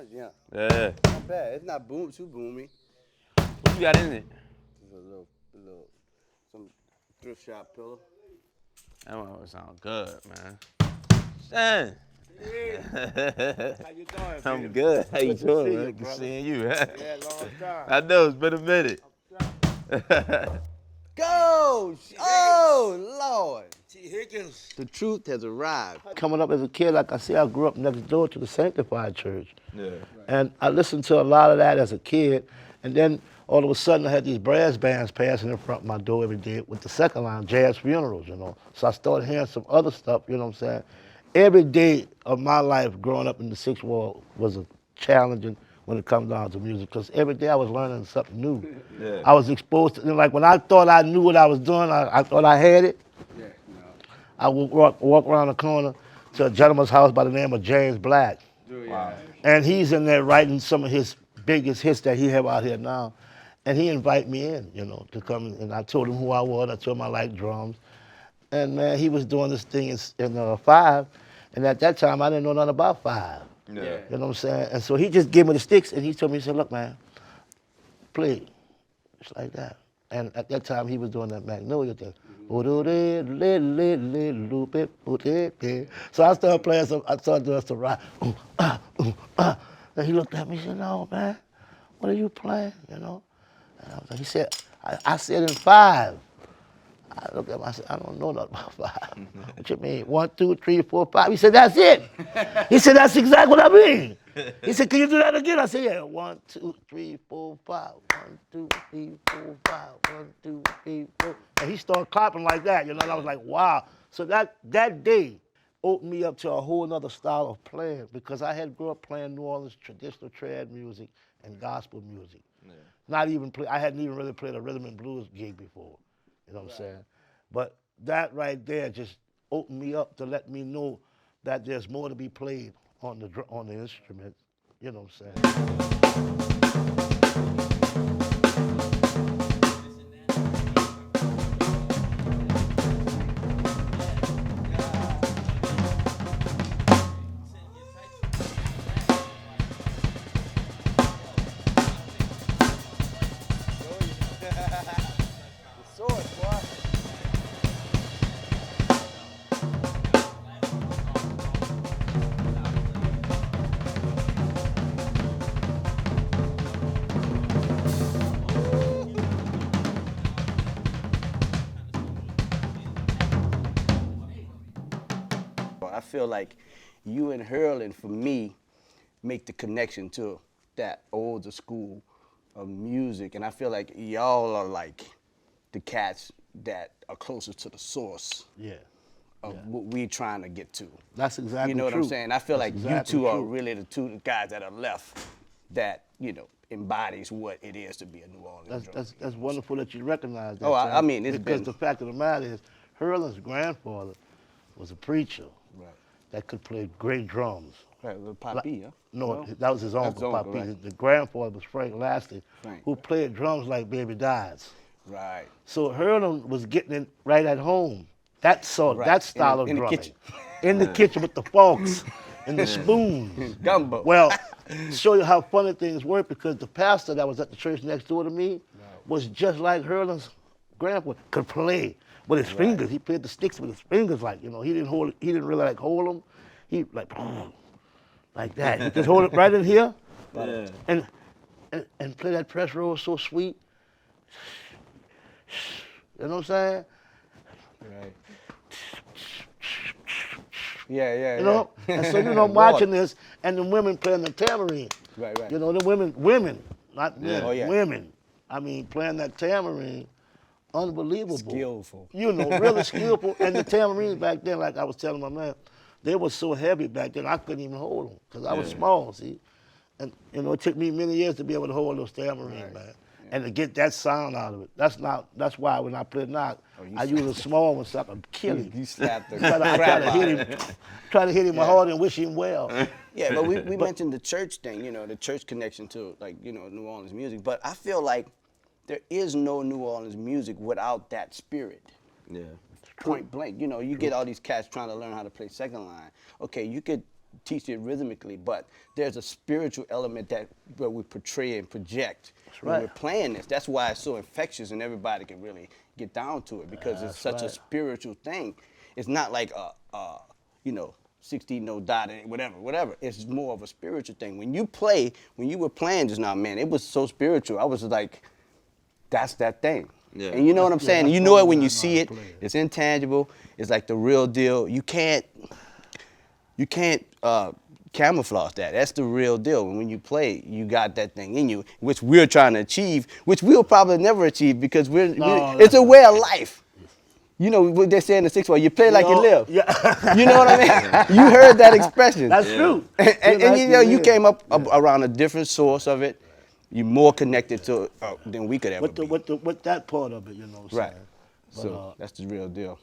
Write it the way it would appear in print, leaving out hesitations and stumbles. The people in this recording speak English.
much, yeah. Yeah. Not bad. It's not too boomy. What you got in it? Just some thrift shop pillow. That one sound good, man. Shannon. How you doing, I'm baby? good. How you Good to doing, see man? you, Good brother. seeing you. Yeah, long time. I know, it's been a minute. Go! Oh, Lord. T. Higgins. The truth has arrived. Coming up as a kid, like I said, I grew up next door to the Sanctified Church. Yeah. And I listened to a lot of that as a kid. And then all of a sudden I had these brass bands passing in front of my door every day with the second line, jazz funerals, you know. So I started hearing some other stuff, you know what I'm saying? Every day of my life growing up in the Sixth Ward was a challenging when it comes down to music, because every day I was learning something new. Yeah. I was exposed to, like when I thought I knew what I was doing, I thought I had it. Yeah, I would walk around the corner to a gentleman's house by the name of James Black. Wow. And he's in there writing some of his biggest hits that he have out here now. And he invited me in, you know, to come. And I told him who I was. I told him I liked drums. And man, he was doing this thing in Five. And at that time, I didn't know nothing about Five. Yeah. You know what I'm saying? And so he just gave me the sticks and he told me, he said, look, man, play. Just like that. And at that time, he was doing that Magnolia thing. So I started playing I started doing some rock. And he looked at me and said, no, man, what are you playing, you know? And I was like, he said, I said in Five. I looked at him, I said, I don't know nothing about Five. What you mean? 1, 2, 3, 4, 5. He said, that's it. He said, that's exactly what I mean. He said, can you do that again? I said, yeah. 1, 2, 3, 4, 5. 1, 2, 3, 4, 5. 1, 2, 3, 4. And he started clapping like that, you know, and I was like, wow. So that day opened me up to a whole other style of playing, because I had grew up playing New Orleans traditional trad music and gospel music. Yeah. I hadn't even really played a rhythm and blues gig before. You know what I'm saying? But that right there just opened me up to let me know that there's more to be played on the instrument. You know what I'm saying? The sword, boy. I feel like you and Hurling, for me, make the connection to that older school of music. And I feel like y'all are like the cats that are closer to the source Yeah. of what we're trying to get to. That's exactly You know what I'm true. saying? I feel That's like exactly you two are true. really the two guys that are left that, you know, embodies what it is to be a New Orleans drum. That's wonderful that you recognize that. Oh, I Sam, mean, it's because been- the fact of the matter is, Hurling's grandfather was a preacher Right. that could play great drums. Right, with Papi, huh? No, that was his That's uncle, his uncle, Papi. right. The grandfather was Frank Lashley, Frank. who played drums like Baby Dies. Right. So Hurling was getting it right at home. That Right. style of In the drumming. kitchen. In the kitchen with the forks and the spoons. Gumbo. Well, to show you how funny things work, because the pastor that was at the church next door to me was just like Hurling's grandpa, could play with his fingers. He played the sticks with his fingers, like, you know, he didn't really like hold them. He like that. He just hold it right in here and play that press roll so sweet. You know what I'm saying? Right. Yeah. You know? And so, you know, I'm watching this, and the women playing the tambourine. Right. You know, the women, not men, Oh, yeah. women. I mean, playing that tambourine, unbelievable. Skillful. You know, really skillful. And the tambourines back then, like I was telling my man, they were so heavy back then, I couldn't even hold them, because I was small, see? And, you know, it took me many years to be able to hold those tambourines, man. And to get that sound out of it. That's why when I play knock, I use a small one so I can kill him. You slapped the I crap try to hit him hard and wish him well. Yeah, but we mentioned the church thing, you know, the church connection to, like, you know, New Orleans music. But I feel like there is no New Orleans music without that spirit. Yeah. Point blank. You know, you get all these cats trying to learn how to play second line. Okay, you could teach it rhythmically, but there's a spiritual element that where we portray and project when right. we're playing this. That's why it's so infectious and everybody can really get down to it because it's such a right. spiritual thing. It's not like you know, 16 no dot whatever. It's more of a spiritual thing. When you were playing just now, man, it was so spiritual. I was like, that's that thing. Yeah. And you know what I'm saying? that's You know what it when I you know see how it. to play it. It's intangible. It's like the real deal. You can't camouflage that. That's the real deal. And when you play, you got that thing in you, which we're trying to achieve, which we'll probably never achieve because it's a way of life. You know what they say in the 6 ball, you play like you live. Yeah. You know what I mean? You heard that expression. That's true. And Like you know, you live. came up around a different source of it. You're more connected to it than we could ever be. With that part of it, you know what I'm Right. saying? But, So that's the real deal.